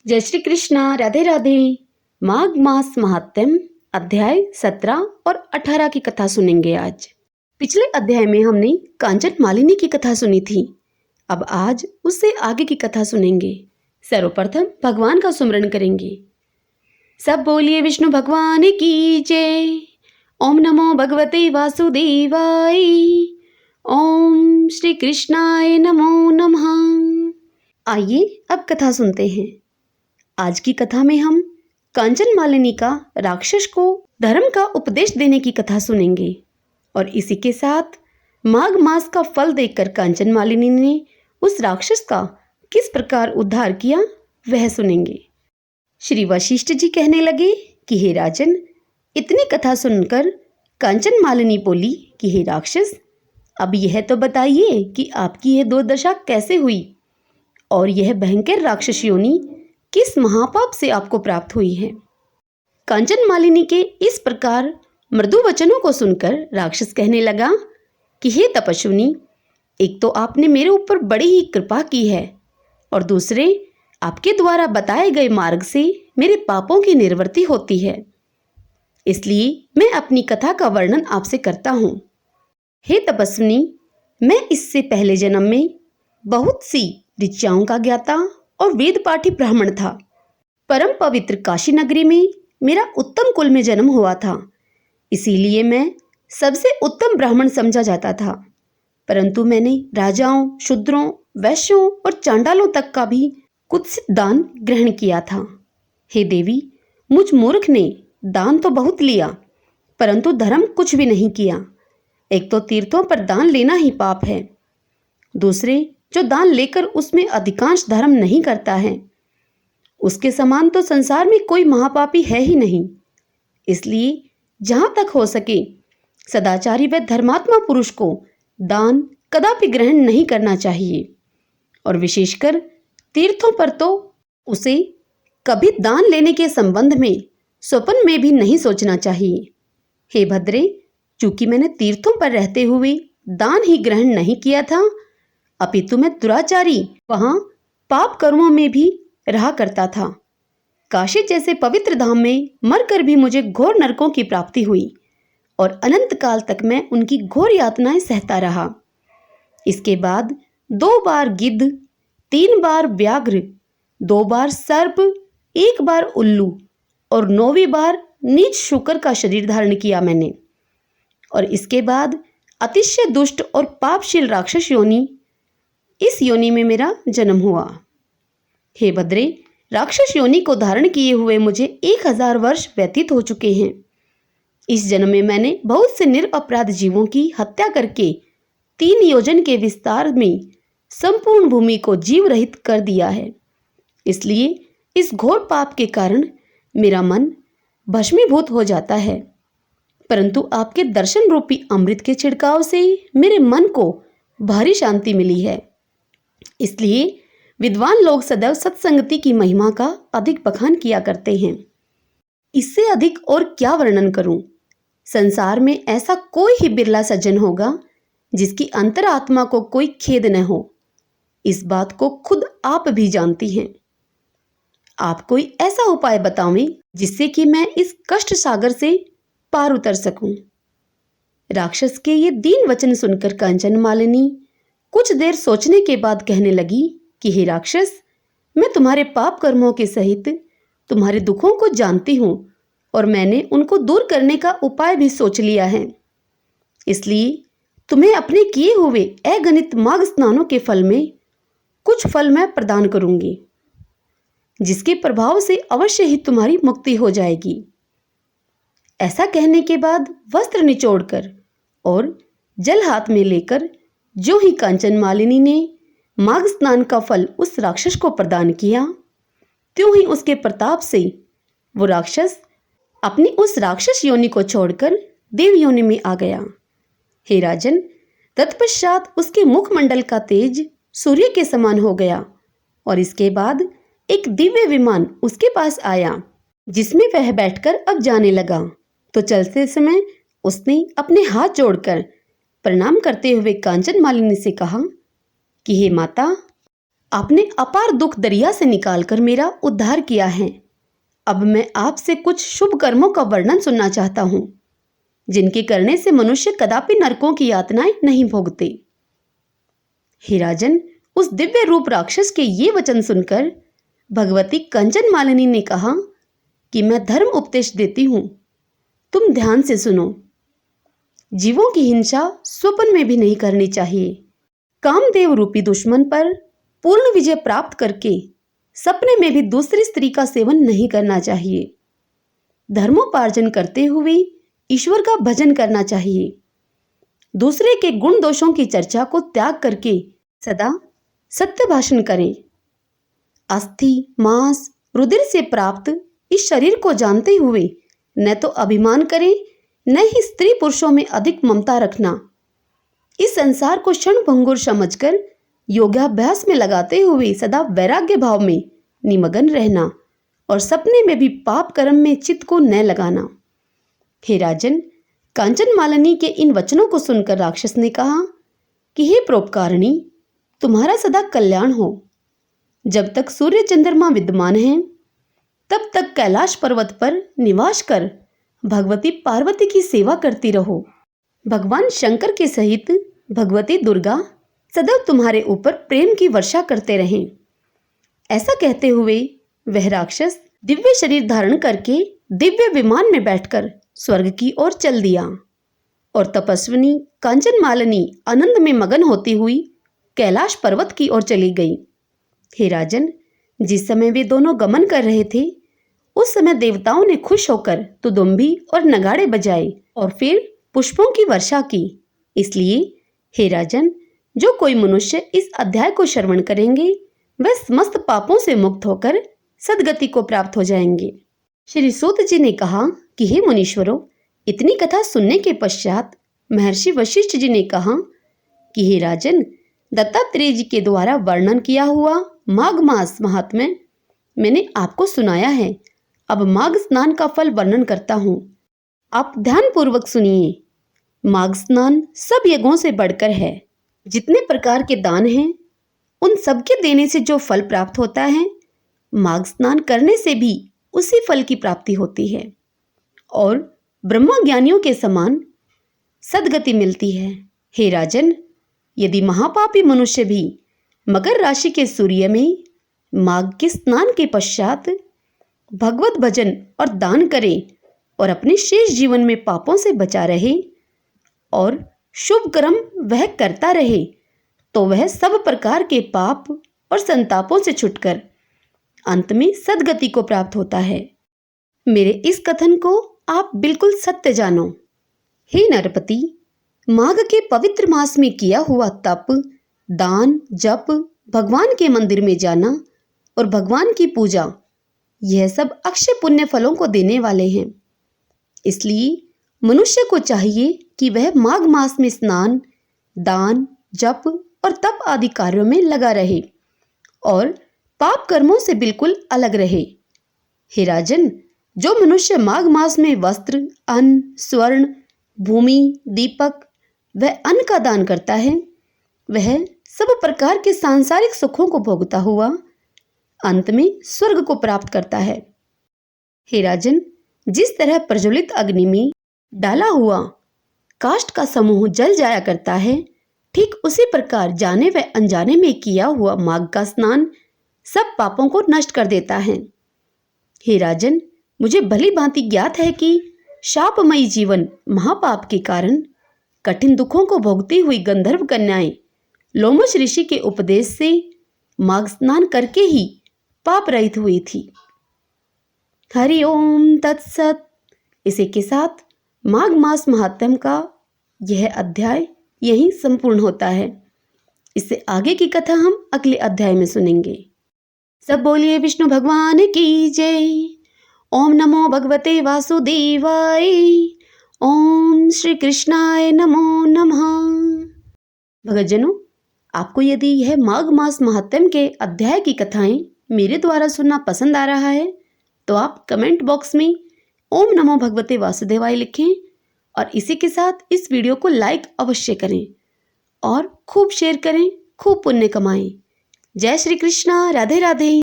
जय श्री कृष्णा, राधे राधे। माघ मास महात्म्य अध्याय 17 और 18 की कथा सुनेंगे आज। पिछले अध्याय में हमने कांचन मालिनी की कथा सुनी थी। अब आज उससे आगे की कथा सुनेंगे। सर्वप्रथम भगवान का सुमरण करेंगे। सब बोलिए विष्णु भगवान की जय। ओम नमो भगवते वासुदेवाय। ओम श्री कृष्णाय नमो नमः। आइए अब कथा सुनते हैं। आज की कथा में हम कांचन मालिनी का राक्षस को धर्म का उपदेश देने की कथा सुनेंगे और इसी के साथ माघ मास का फल देखकर कांचन मालिनी ने उस राक्षस का किस प्रकार उद्धार किया वह सुनेंगे। श्री वशिष्ठ जी कहने लगे कि हे राजन, इतनी कथा सुनकर कांचन मालिनी बोली कि हे राक्षस, अब यह तो बताइए कि आपकी यह दुर्दशा कैसे हुई और यह भयंकर राक्षस योनि किस महापाप से आपको प्राप्त हुई है। कांचन मालिनी के इस प्रकार मृदु वचनों को सुनकर राक्षस कहने लगा कि हे तपस्विनी, एक तो आपने मेरे ऊपर बड़ी ही कृपा की है और दूसरे आपके द्वारा बताए गए मार्ग से मेरे पापों की निवृत्ति होती है, इसलिए मैं अपनी कथा का वर्णन आपसे करता हूँ। हे तपस्विनी, मैं इससे पहले जन्म में बहुत सी ऋचाओं का ज्ञाता और वेद पाठी ब्राह्मण था। परम पवित्र काशी नगरी में मेरा उत्तम कुल में जन्म हुआ था, इसीलिए मैं सबसे उत्तम ब्राह्मण समझा जाता था। परंतु मैंने राजाओं, शूद्रों, वैश्यों और चांडालों तक का भी कुत्सित दान ग्रहण किया था। हे देवी, मुझ मूर्ख ने दान तो बहुत लिया परंतु धर्म कुछ भी नहीं किया। एक तो तीर्थों पर दान लेना ही पाप है, दूसरे जो दान लेकर उसमें अधिकांश धर्म नहीं करता है, उसके समान तो संसार में कोई महापापी है ही नहीं। इसलिए जहां तक हो सके सदाचारी व धर्मात्मा पुरुष को दान कदापि ग्रहण नहीं करना चाहिए और विशेषकर तीर्थों पर तो उसे कभी दान लेने के संबंध में स्वप्न में भी नहीं सोचना चाहिए। हे भद्रे, चूंकि मैंने तीर्थों पर रहते हुए दान ही ग्रहण नहीं किया था, अपितु मैं दुराचारी वहां पाप कर्मों में भी रहा करता था। काशी जैसे पवित्र धाम में मरकर भी मुझे घोर नरकों की प्राप्ति हुई और अनंत काल तक मैं उनकी घोर यातनाएं सहता रहा। इसके बाद 2 बार गिद्ध, 3 बार व्याघ्र, 2 बार सर्प, 1 बार उल्लू और 9वीं बार नीच शूकर का शरीर धारण किया मैंने। और इसके बाद अतिशय दुष्ट और पापशील राक्षस योनि, इस योनि में मेरा जन्म हुआ। हे भद्रे, राक्षस योनि को धारण किए हुए मुझे 1000 वर्ष व्यतीत हो चुके हैं। इस जन्म में मैंने बहुत से निरपराध जीवों की हत्या करके 3 योजन के विस्तार में संपूर्ण भूमि को जीव रहित कर दिया है। इसलिए इस घोर पाप के कारण मेरा मन भस्मीभूत हो जाता है, परंतु आपके दर्शन रूपी अमृत के छिड़काव से मेरे मन को भारी शांति मिली है। इसलिए विद्वान लोग सदैव सत्संगति की महिमा का अधिक बखान किया करते हैं। इससे अधिक और क्या वर्णन करूं। संसार में ऐसा कोई ही बिरला सज्जन होगा जिसकी अंतरात्मा को कोई खेद न हो। इस बात को खुद आप भी जानती हैं। आप कोई ऐसा उपाय बतावें जिससे कि मैं इस कष्ट सागर से पार उतर सकूं। राक्षस के ये दीन वचन सुनकर कांचन मालिनी कुछ देर सोचने के बाद कहने लगी कि हे राक्षस, मैं तुम्हारे पाप कर्मों के सहित तुम्हारे दुखों को जानती हूं और मैंने उनको दूर करने का उपाय भी सोच लिया है। इसलिए तुम्हें अपने किए हुए अगणित माघ स्नानों के फल में कुछ फल मैं प्रदान करूंगी, जिसके प्रभाव से अवश्य ही तुम्हारी मुक्ति हो जाएगी। ऐसा कहने के बाद वस्त्र निचोड़कर और जल हाथ में लेकर जो ही कांचन मालिनी ने माघ स्नान का फल उस राक्षस को प्रदान किया, त्यों ही उसके प्रताप से वो राक्षस अपनी उस राक्षस योनि को छोड़कर देव योनि में आ गया। हे राजन, तत्पश्चात उसके मुखमंडल का तेज सूर्य के समान हो गया और इसके बाद एक दिव्य विमान उसके पास आया, जिसमें वह बैठकर अब जाने लगा। तो चलते समय उसने अपने हाथ जोड़कर प्रणाम करते हुए कांचन मालिनी से कहा कि हे माता, आपने अपार दुख दरिया से निकालकर मेरा उद्धार किया है। अब मैं आपसे कुछ शुभ कर्मों का वर्णन सुनना चाहता हूं, जिनके करने से मनुष्य कदापि नरकों की यातनाएं नहीं भोगते। हे राजन, उस दिव्य रूप राक्षस के ये वचन सुनकर भगवती कंचन मालिनी ने कहा कि मैं धर्म उपदेश देती हूं, तुम ध्यान से सुनो। जीवों की हिंसा स्वप्न में भी नहीं करनी चाहिए। कामदेव रूपी दुश्मन पर पूर्ण विजय प्राप्त करके सपने में भी दूसरी स्त्री का सेवन नहीं करना चाहिए। धर्मोपार्जन करते हुए ईश्वर का भजन करना चाहिए। दूसरे के गुण दोषों की चर्चा को त्याग करके सदा सत्य भाषण करें। अस्थि, मांस, रुधिर से प्राप्त इस शरीर को जानते हुए न तो अभिमान करें, न ही स्त्री पुरुषों में अधिक ममता रखना। इस संसार को क्षण भंगुर समझकर योगाभ्यास में लगाते हुए सदा वैराग्य भाव में निमग्न रहना और सपने में भी पाप कर्म में चित्त को न लगाना। हे राजन, कांचन मालिनी के इन वचनों को सुनकर राक्षस ने कहा कि हे परोपकारिणी, तुम्हारा सदा कल्याण हो। जब तक सूर्य चंद्रमा विद्यमान हैं, तब तक कैलाश पर्वत पर निवास कर भगवती पार्वती की सेवा करती रहो। भगवान शंकर के सहित भगवती दुर्गा सदैव तुम्हारे ऊपर प्रेम की वर्षा करते रहें। ऐसा कहते हुए वह राक्षस दिव्य शरीर धारण करके दिव्य विमान में बैठकर स्वर्ग की ओर चल दिया और तपस्विनी कांचन मालिनी आनंद में मगन होती हुई कैलाश पर्वत की ओर चली गई। हे राजन, जिस समय वे दोनों गमन कर रहे थे, उस समय देवताओं ने खुश होकर तुदुम्बी और नगाड़े बजाए और फिर पुष्पों की वर्षा की। इसलिए हे राजन, जो कोई मनुष्य इस अध्याय को श्रवण करेंगे वह समस्त पापों से मुक्त होकर सदगति को प्राप्त हो जाएंगे। श्री सूत जी ने कहा कि हे मुनीश्वरों, इतनी कथा सुनने के पश्चात महर्षि वशिष्ठ जी ने कहा कि हे राजन, दत्तात्रेय जी के द्वारा वर्णन किया हुआ माघ मास महात्म्य मैंने आपको सुनाया है। अब माघ स्नान का फल वर्णन करता हूँ, आप ध्यान पूर्वक सुनिए। माघ स्नान सब यज्ञों से बढ़कर है। जितने प्रकार के दान हैं, उन सबके देने से जो फल प्राप्त होता है, माघ स्नान करने से भी उसी फल की प्राप्ति होती है और ब्रह्मा ज्ञानियों के समान सदगति मिलती है। हे राजन, यदि महापापी मनुष्य भी मकर राशि के सूर्य में माघ के स्नान के पश्चात भगवत भजन और दान करे और अपने शेष जीवन में पापों से बचा रहे और शुभ कर्म वह करता रहे, तो वह सब प्रकार के पाप और संतापों से छुटकर अंत में सदगति को प्राप्त होता है। मेरे इस कथन को आप बिल्कुल सत्य जानो। हे नरपति, माघ के पवित्र मास में किया हुआ तप, दान, जप, भगवान के मंदिर में जाना और भगवान की पूजा, यह सब अक्षय पुण्य फलों को देने वाले हैं। इसलिए मनुष्य को चाहिए कि वह माघ मास में स्नान, दान, जप और तप आदि कार्यों में लगा रहे और पाप कर्मों से बिल्कुल अलग रहे। हे राजन, जो मनुष्य माघ मास में वस्त्र, अन्न, स्वर्ण, भूमि, दीपक व अन्न का दान करता है, वह सब प्रकार के सांसारिक सुखों को भोगता हुआ अंत में स्वर्ग को प्राप्त करता है। हे राजन, जिस तरह प्रज्वलित अग्नि में डाला हुआ काष्ठ का समूह जल जाया करता है, ठीक उसी प्रकार जाने व अनजाने में किया हुआ माघ का स्नान सब पापों को नष्ट कर देता है। हे राजन, मुझे भली भांति ज्ञात है कि शापमयी जीवन महापाप के कारण कठिन दुखों को भोगती हुई गंधर्व कन्याएं लोमश ऋषि के उपदेश से माघ स्नान करके ही पाप रहित हुई थी। हरि ओम तत्सत। इसी के साथ माघ मास महात्म्य का यह अध्याय यहीं संपूर्ण होता है। इससे आगे की कथा हम अगले अध्याय में सुनेंगे। सब बोलिए विष्णु भगवान की जय। ओम नमो भगवते वासुदेवाय। ओम श्री कृष्णाय नमो नमः। भगतजनों, आपको यदि यह माघ मास महात्म्य के अध्याय की कथाएं मेरे द्वारा सुनना पसंद आ रहा है तो आप कमेंट बॉक्स में ओम नमो भगवते वासुदेवाय लिखें और इसी के साथ इस वीडियो को लाइक अवश्य करें और खूब शेयर करें, खूब पुण्य कमाएं। जय श्री कृष्णा। राधे राधे।